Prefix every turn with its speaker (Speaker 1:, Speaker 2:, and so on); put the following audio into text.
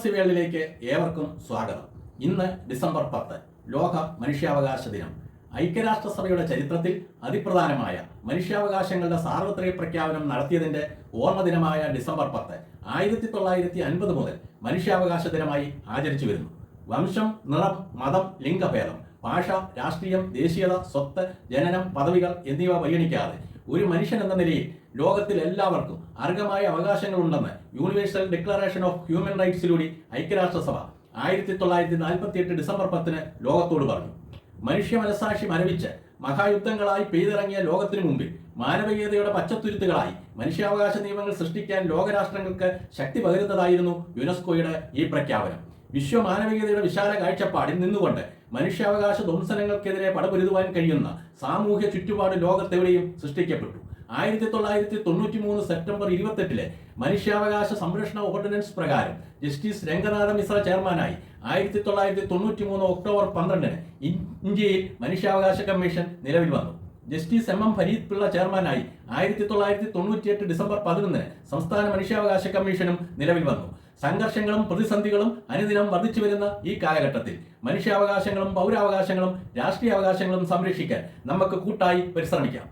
Speaker 1: Fantasy വേൾഡിലേക്ക് ഏവർക്കും സ്വാഗതം. ഇന്ന് ഡിസംബർ 10 ലോക മനുഷ്യാവകാശ ദിനം. ഐക്യരാഷ്ട്രസഭയുടെ ചരിത്രത്തിൽ അതിപ്രധാനമായ മനുഷ്യാവകാശങ്ങളുടെ സാർവത്രിക പ്രഖ്യാപനം നടത്തിയതിന്റെ ഓർമ്മദിനമായ ഡിസംബർ 10 1950 മുതൽ മനുഷ്യാവകാശ ദിനമായി ആചരിച്ചു വരുന്നു. വംശം, നിറം, മതം, ലിംഗഭേദം, ഭാഷ, രാഷ്ട്രീയം, ദേശീയത, സ്വത്ത്, ജനനം, പദവികൾ എന്നിവ പരിഗണിക്കാതെ ഒരു മനുഷ്യൻ എന്ന നിലയിൽ ലോകത്തിൽ എല്ലാവർക്കും അർഹമായ അവകാശങ്ങളുണ്ടെന്ന് യൂണിവേഴ്സൽ ഡിക്ലറേഷൻ ഓഫ് ഹ്യൂമൻ റൈറ്റ്സിലൂടെ ഐക്യരാഷ്ട്രസഭ 1948 ഡിസംബർ 10 ലോകത്തോട് പറഞ്ഞു. മനുഷ്യ മനസാക്ഷി മരവിച്ച് മഹായുദ്ധങ്ങളായി പെയ്തിറങ്ങിയ ലോകത്തിനു മുമ്പിൽ മാനവികതയുടെ പച്ചത്തുരുത്തുകളായി മനുഷ്യാവകാശ നിയമങ്ങൾ സൃഷ്ടിക്കാൻ ലോകരാഷ്ട്രങ്ങൾക്ക് ശക്തി പകരുന്നതായിരുന്നു യുനെസ്കോയുടെ ഈ പ്രഖ്യാപനം. വിശ്വമാനവികതയുടെ വിശാല കാഴ്ചപ്പാടിൽ നിന്നുകൊണ്ട് മനുഷ്യാവകാശ ധ്വംസനങ്ങൾക്കെതിരെ പടപൊരുതുവാൻ കഴിയുന്ന സാമൂഹ്യ ചുറ്റുപാട് ലോകത്തെവിടെയും സൃഷ്ടിക്കപ്പെട്ടു. 1993 സെപ്റ്റംബർ 28 മനുഷ്യാവകാശ സംരക്ഷണ ഓർഡിനൻസ് പ്രകാരം ജസ്റ്റിസ് രംഗനാഥ മിശ്ര ചെയർമാനായി 1993 ഒക്ടോബർ 12 ഇന്ത്യയിൽ മനുഷ്യാവകാശ കമ്മീഷൻ നിലവിൽ വന്നു. ജസ്റ്റിസ് MM ഫരീദ് പിള്ള ചെയർമാനായി 1998 ഡിസംബർ 11 സംസ്ഥാന മനുഷ്യാവകാശ കമ്മീഷനും നിലവിൽ വന്നു. സംഘർഷങ്ങളും പ്രതിസന്ധികളും അനുദിനം വർദ്ധിച്ചു വരുന്ന ഈ കാലഘട്ടത്തിൽ മനുഷ്യാവകാശങ്ങളും പൗരാവകാശങ്ങളും രാഷ്ട്രീയ അവകാശങ്ങളും സംരക്ഷിക്കാൻ നമുക്ക് കൂട്ടായി പരിശ്രമിക്കാം.